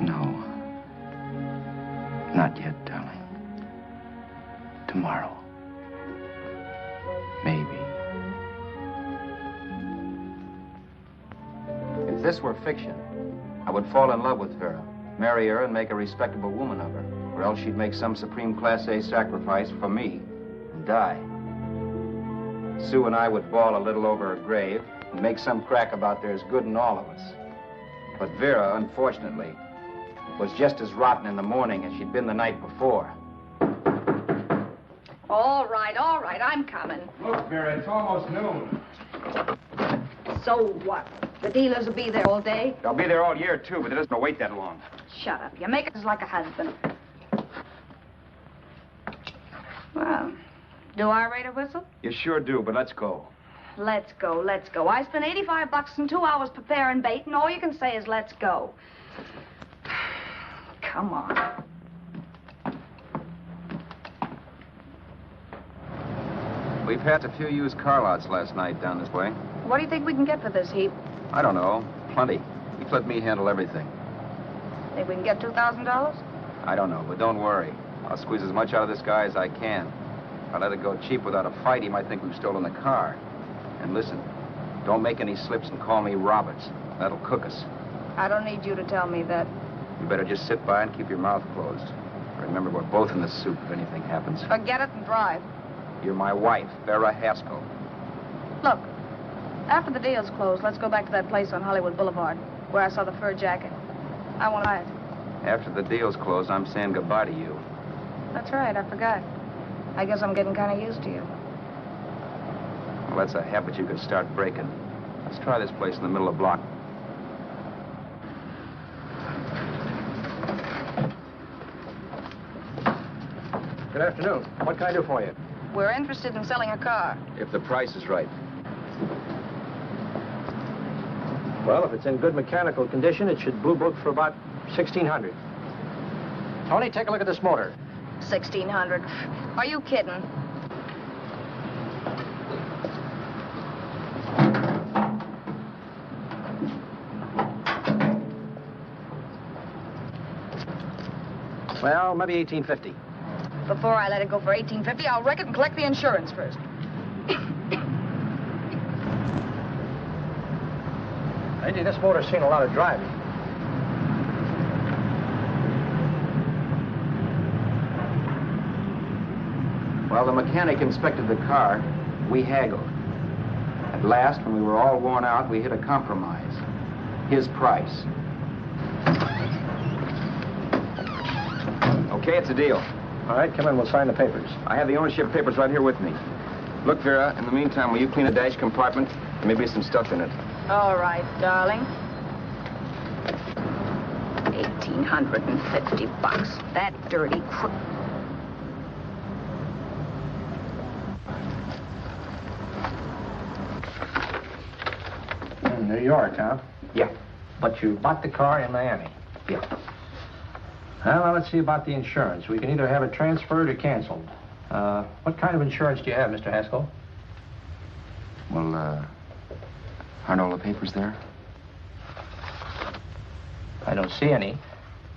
No. Not yet, darling. Tomorrow. Maybe. If this were fiction, I would fall in love with Vera, marry her, and make a respectable woman of her. Or else she'd make some supreme Class A sacrifice for me and die. Sue and I would bawl a little over her grave and make some crack about there's good in all of us. But Vera, unfortunately, was just as rotten in the morning as she'd been the night before. All right, I'm coming. Look, Vera, it's almost noon. So what? The dealers will be there all day? They'll be there all year, too, but it doesn't wait that long. Shut up. You make us like a husband. Well, do I rate a whistle? You sure do, but let's go. Let's go, let's go. I spent $85 and 2 hours preparing bait, and all you can say is let's go. Come on. We passed a few used car lots last night down this way. What do you think we can get for this heap? I don't know. Plenty. He's let me handle everything. Think we can get $2,000? I don't know, but don't worry. I'll squeeze as much out of this guy as I can. If I let it go cheap without a fight, he might think we've stolen the car. And listen, don't make any slips and call me Roberts. That'll cook us. I don't need you to tell me that. You better just sit by and keep your mouth closed. Remember, we're both in the soup if anything happens. Forget it and drive. You're my wife, Vera Haskell. Look, after the deal's closed, let's go back to that place on Hollywood Boulevard where I saw the fur jacket. I want to buy it. After the deal's closed, I'm saying goodbye to you. That's right, I forgot. I guess I'm getting kind of used to you. Well, that's a habit you could start breaking. Let's try this place in the middle of the block. Good afternoon. What can I do for you? We're interested in selling a car. If the price is right. Well, if it's in good mechanical condition, it should blue book for about $1,600. Tony, take a look at this motor. $1,600. Are you kidding? Well, maybe 1850. Before I let it go for 1850, I'll wreck it and collect the insurance first. Lady, this motor's seen a lot of driving. While the mechanic inspected the car, we haggled. At last, when we were all worn out, we hit a compromise. His price. Okay, it's a deal. All right, come in. We'll sign the papers. I have the ownership papers right here with me. Look, Vera, in the meantime, will you clean the dash compartment? There may be some stuff in it. All right, darling. 1,850 bucks. That dirty crook. New York, huh? Yeah. But you bought the car in Miami. Yeah. Well, let's see about the insurance. We can either have it transferred or canceled. What kind of insurance do you have, Mr. Haskell? Well, aren't all the papers there? I don't see any.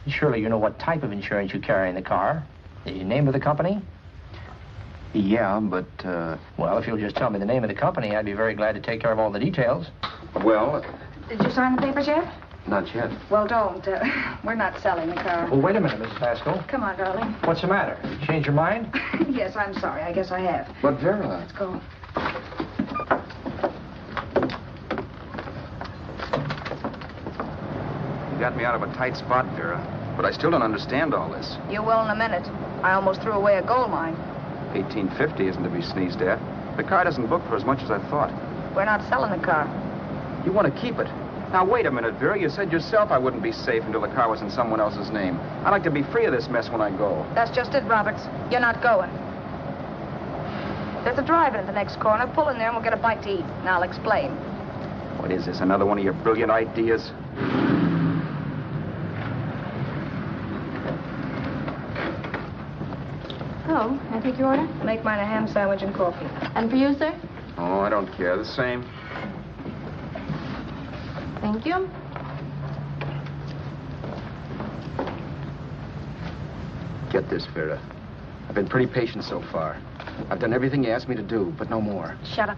Surely you know what type of insurance you carry in the car. The name of the company? Yeah, but, Well, if you'll just tell me the name of the company, I'd be very glad to take care of all the details. well, Did you sign the papers yet? not yet. Well, don't. We're not selling the car. Well, wait a minute, Mrs. Haskell. Come on, darling. What's the matter? You changed your mind? Yes, I'm sorry. I guess I have. But, Vera... Let's go. You got me out of a tight spot, Vera. But I still don't understand all this. You will in a minute. I almost threw away a gold mine. 1850 isn't to be sneezed at. The car doesn't book for as much as I thought. We're not selling the car. You want to keep it. Now, wait a minute, Vera. You said yourself I wouldn't be safe until the car was in someone else's name. I'd like to be free of this mess when I go. That's just it, Roberts. You're not going. There's a drive-in at the next corner. Pull in there and we'll get a bite to eat. And I'll explain. What is this, another one of your brilliant ideas? Oh, I take your order? Make mine a ham sandwich and coffee. And for you, sir? Oh, I don't care. The same. Thank you. Get this, Vera. I've been pretty patient so far. I've done everything you asked me to do, but no more. Shut up.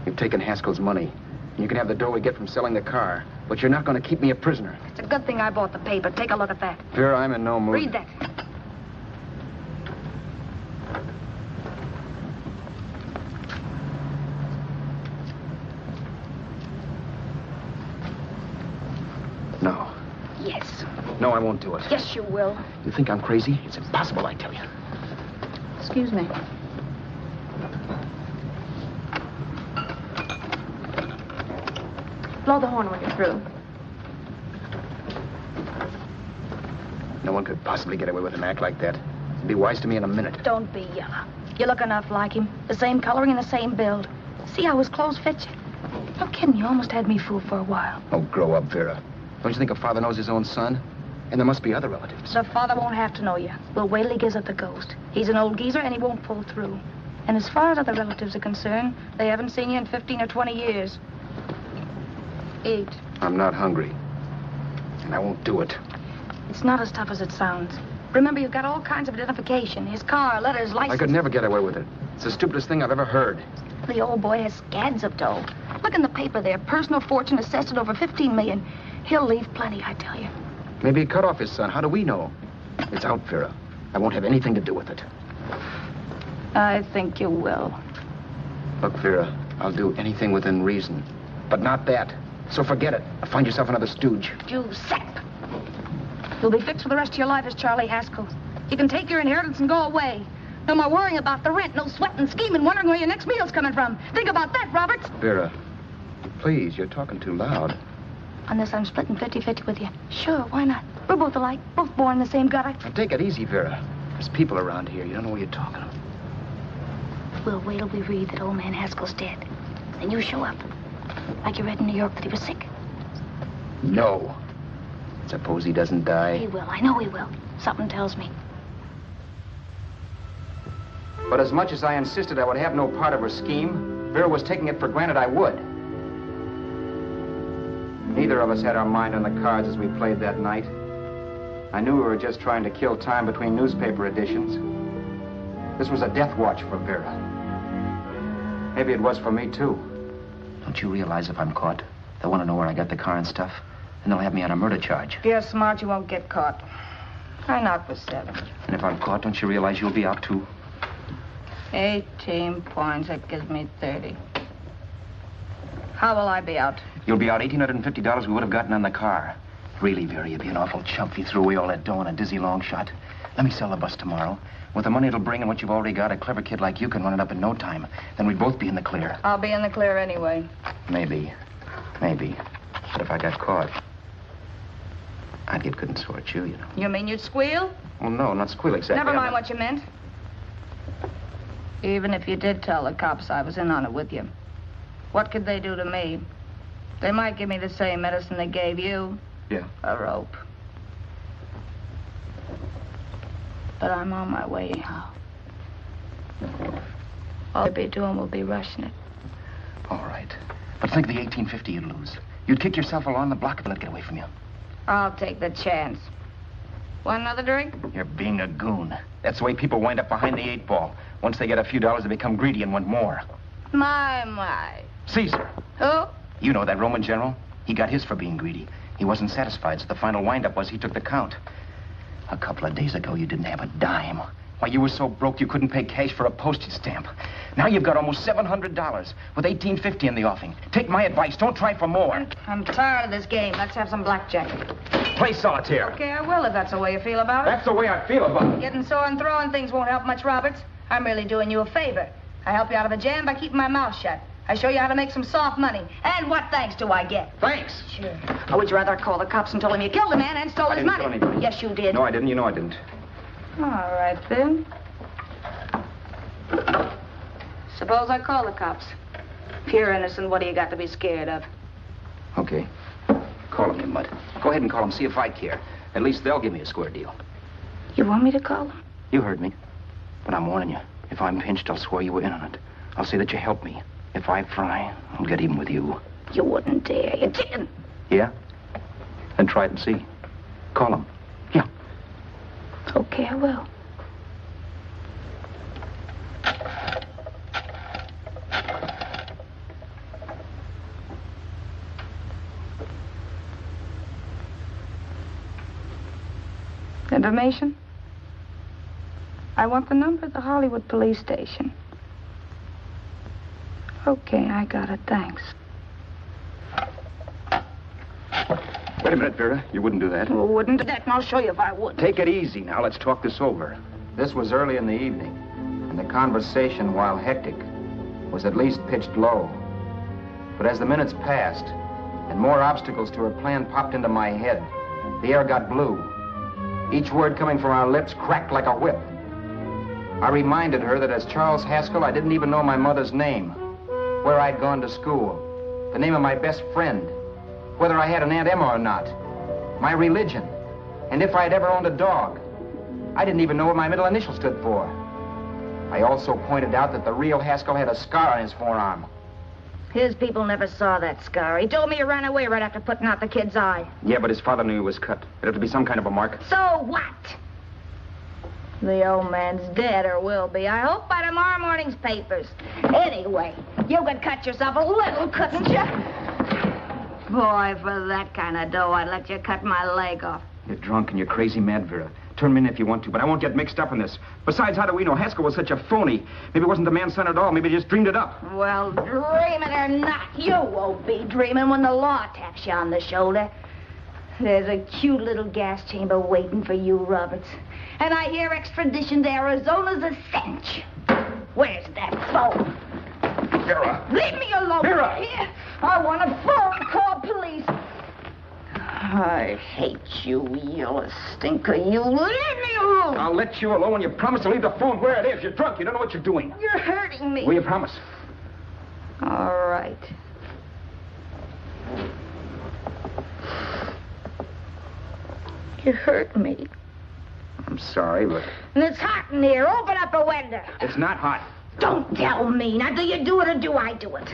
You've taken Haskell's money. You can have the dough we get from selling the car, but you're not going to keep me a prisoner. It's a good thing I bought the paper. Take a look at that. Vera, I'm in no mood. Read that. No. Yes. No, I won't do it. Yes, you will. You think I'm crazy? It's impossible, I tell you. Excuse me. Blow the horn when you're through. No one could possibly get away with an act like that. It'd be wise to me in a minute. Don't be yellow. You look enough like him. The same coloring and the same build. See how his clothes fit you? No kidding, you almost had me fooled for a while. Oh, grow up, Vera. Don't you think a father knows his own son? And there must be other relatives. The father won't have to know you. We'll wait till he gives up the ghost. He's an old geezer and he won't pull through. And as far as other relatives are concerned, they haven't seen you in 15 or 20 years. Eat. I'm not hungry. And I won't do it. It's not as tough as it sounds. Remember, you've got all kinds of identification. His car, letters, license. I could never get away with it. It's the stupidest thing I've ever heard. The old boy has scads of dough. Look in the paper there. Personal fortune assessed at over $15 million. He'll leave plenty, I tell you. Maybe he cut off his son. How do we know? It's out, Vera. I won't have anything to do with it. I think you will. Look, Vera, I'll do anything within reason. But not that. So forget it. Find yourself another stooge. You sap. You'll be fixed for the rest of your life as Charlie Haskell. You can take your inheritance and go away. No more worrying about the rent, no sweating, scheming, wondering where your next meal's coming from. Think about that, Roberts. Vera, please, you're talking too loud. On this, I'm splitting 50-50 with you. Sure, why not? We're both alike, both born in the same gutter. Now, take it easy, Vera. There's people around here. You don't know what you're talking about. We'll wait till we read that old man Haskell's dead. Then you show up. Like you read in New York that he was sick. No. Suppose he doesn't die. He will. I know he will. Something tells me. But as much as I insisted I would have no part of her scheme, Vera was taking it for granted I would. Neither of us had our mind on the cards as we played that night. I knew we were just trying to kill time between newspaper editions. This was a death watch for Vera. Maybe it was for me, too. Don't you realize if I'm caught, they'll want to know where I got the car and stuff, and they'll have me on a murder charge. If you're smart, you won't get caught. I knock for 7. And if I'm caught, don't you realize you'll be out, too? 18 points, that gives me 30. How will I be out? You'll be out $1,850 we would have gotten on the car. Really, Vera, you'd be an awful chump if you threw away all that dough on a dizzy long shot. Let me sell the bus tomorrow. With the money it'll bring and what you've already got, a clever kid like you can run it up in no time. Then we'd both be in the clear. I'll be in the clear anyway. Maybe. Maybe. But if I got caught, I'd get good and sore at you, you know. You mean you'd squeal? Oh, no, not squeal exactly. Never mind what you meant. Even if you did tell the cops I was in on it with you, what could they do to me? They might give me the same medicine they gave you. Yeah. A rope. But I'm on my way now. All I'll be doing will be rushing it. All right. But think of the $1,850 you'd lose. You'd kick yourself along the block if it let it get away from you. I'll take the chance. Want another drink? You're being a goon. That's the way people wind up behind the 8 ball. Once they get a few dollars, they become greedy and want more. My. Caesar. Who? You know that Roman general? He got his for being greedy. He wasn't satisfied, so the final wind-up was he took the count. A couple of days ago, you didn't have a dime. Why, you were so broke you couldn't pay cash for a postage stamp. Now you've got almost $700 with $1,850 in the offing. Take my advice. Don't try for more. I'm tired of this game. Let's have some blackjack. Play solitaire. Okay, I will if that's the way you feel about it. That's the way I feel about it. Getting sore and throwing things won't help much, Roberts. I'm really doing you a favor. I help you out of a jam by keeping my mouth shut. I show you how to make some soft money. And what thanks do I get? Thanks. Sure. Or would you rather call the cops and tell them you killed the man and stole his money? I didn't kill anybody. Yes, you did. No, I didn't. You know I didn't. All right, then. Suppose I call the cops. If you're innocent, what do you got to be scared of? Okay. Call them, you mutt. Go ahead and call them, see if I care. At least they'll give me a square deal. You want me to call them? You heard me. But I'm warning you. If I'm pinched, I'll swear you were in on it. I'll say that you helped me. If I fry, I'll get even with you. You wouldn't dare. You're chicken. Yeah? Then try it and see. Call them. Yeah. Okay, I will. Information? I want the number of the Hollywood police station. Okay, I got it. Thanks. Wait a minute, Vera. You wouldn't do that. Well, wouldn't do that, and I'll show you if I would. Take it easy now. Let's talk this over. This was early in the evening, and the conversation, while hectic, was at least pitched low. But as the minutes passed, and more obstacles to her plan popped into my head, the air got blue. Each word coming from our lips cracked like a whip. I reminded her that as Charles Haskell, I didn't even know my mother's name, where I'd gone to school, the name of my best friend, whether I had an Aunt Emma or not, my religion, and if I'd ever owned a dog. I didn't even know what my middle initial stood for. I also pointed out that the real Haskell had a scar on his forearm. His people never saw that scar. He told me he ran away right after putting out the kid's eye. Yeah, but his father knew he was cut. It had to be some kind of a mark. So what? The old man's dead, or will be. I hope by tomorrow morning's papers. Anyway, you could cut yourself a little, couldn't you? Boy, for that kind of dough, I'd let you cut my leg off. You're drunk and you're crazy mad, Vera. Turn me in if you want to, but I won't get mixed up in this. Besides, how do we know Haskell was such a phony? Maybe it wasn't the man's son at all. Maybe he just dreamed it up. Well, dreaming or not, you won't be dreaming when the law taps you on the shoulder. There's a cute little gas chamber waiting for you, Roberts. And I hear extradition to Arizona's a cinch. Where's that phone? Vera! Leave me alone! Vera! Here, I want a phone call, police. I hate you yellow stinker. You leave me alone. I'll let you alone when you promise to leave the phone where it is. You're drunk. You don't know what you're doing. You're hurting me. Will you promise? All right. You hurt me. I'm sorry, but... And it's hot in here. Open up a window. It's not hot. Don't tell me. Now, do you do it or do I do it?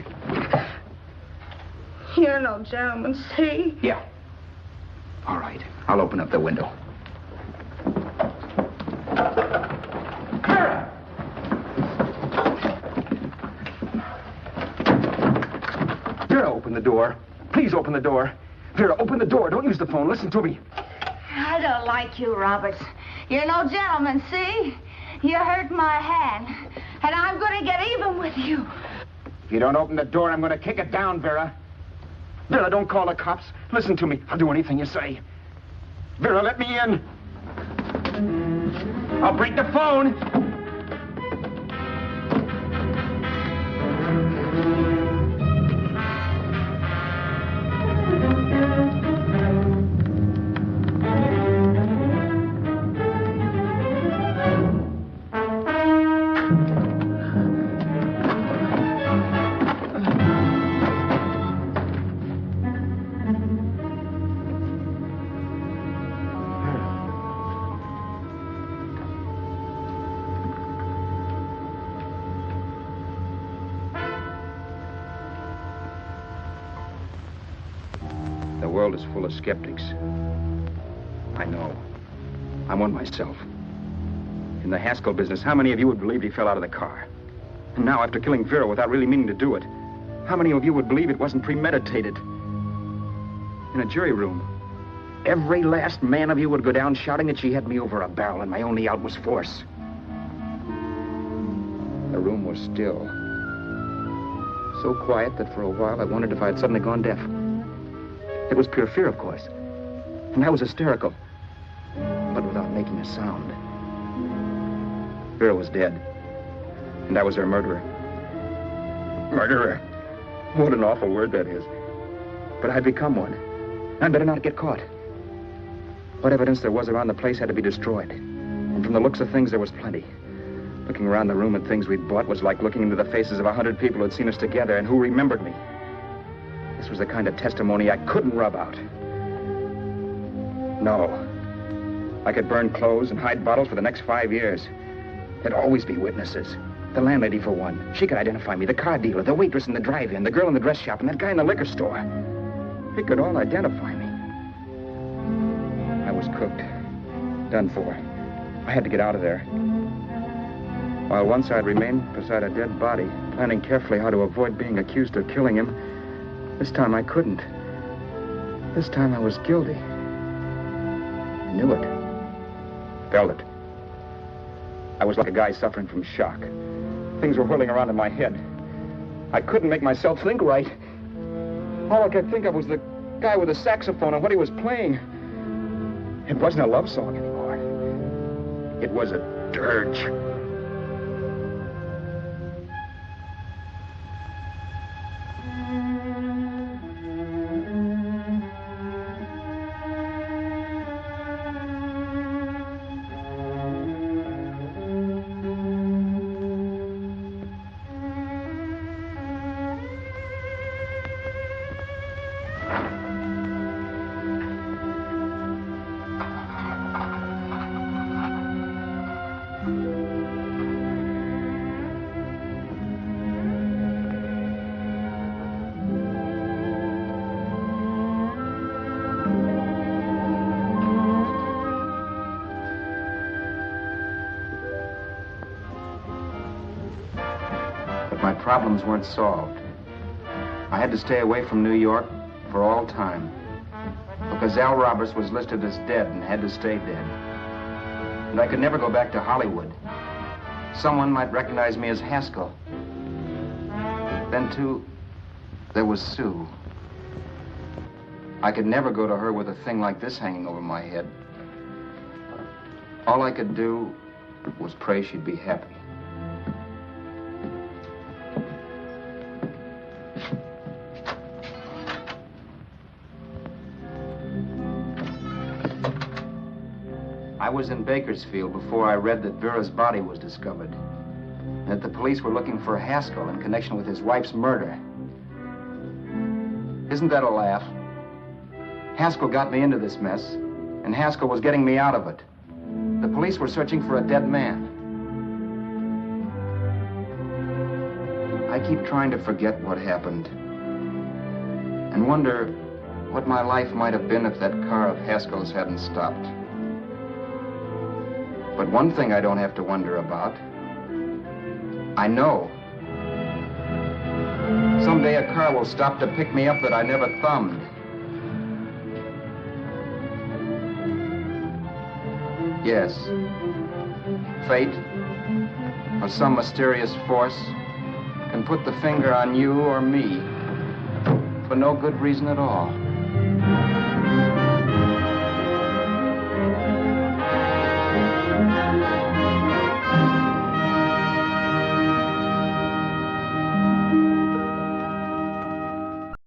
You're no gentleman, see? Yeah. All right. I'll open up the window. the door. Please open the door. Vera, open the door. Don't use the phone. Listen to me. I don't like you, Roberts. You're no gentleman, see? You hurt my hand, and I'm going to get even with you. If you don't open the door, I'm going to kick it down, Vera. Vera, don't call the cops. Listen to me. I'll do anything you say. Vera, let me in. I'll break the phone. The world is full of skeptics. I know. I'm one myself. In the Haskell business, how many of you would believe he fell out of the car? And now, after killing Vera without really meaning to do it, how many of you would believe it wasn't premeditated? In a jury room, every last man of you would go down shouting that she had me over a barrel and my only out was force. The room was still. So quiet that for a while I wondered if I had suddenly gone deaf. It was pure fear, of course. And I was hysterical, but without making a sound. Vera was dead, and I was her murderer. Murderer? What an awful word that is. But I'd become one. I'd better not get caught. What evidence there was around the place had to be destroyed. And from the looks of things, there was plenty. Looking around the room at things we'd bought was like looking into the faces of 100 people who had seen us together and who remembered me. This was the kind of testimony I couldn't rub out. No. I could burn clothes and hide bottles for the next 5 years. There'd always be witnesses. The landlady, for one. She could identify me. The car dealer, the waitress in the drive-in, the girl in the dress shop, and that guy in the liquor store. They could all identify me. I was cooked. Done for. I had to get out of there. While once I'd remained beside a dead body, planning carefully how to avoid being accused of killing him, this time I couldn't. This time I was guilty. I knew it. Felt it. I was like a guy suffering from shock. Things were whirling around in my head. I couldn't make myself think right. All I could think of was the guy with the saxophone and what he was playing. It wasn't a love song anymore. It was a dirge. Problems weren't solved. I had to stay away from New York for all time because Al Roberts was listed as dead and had to stay dead. And I could never go back to Hollywood. Someone might recognize me as Haskell. Then, too, there was Sue. I could never go to her with a thing like this hanging over my head. All I could do was pray she'd be happy. I was in Bakersfield before I read that Vera's body was discovered, and that the police were looking for Haskell in connection with his wife's murder. Isn't that a laugh? Haskell got me into this mess, and Haskell was getting me out of it. The police were searching for a dead man. I keep trying to forget what happened, and wonder what my life might have been if that car of Haskell's hadn't stopped. But one thing I don't have to wonder about. I know. Someday a car will stop to pick me up that I never thumbed. Yes. Fate, or some mysterious force, can put the finger on you or me for no good reason at all.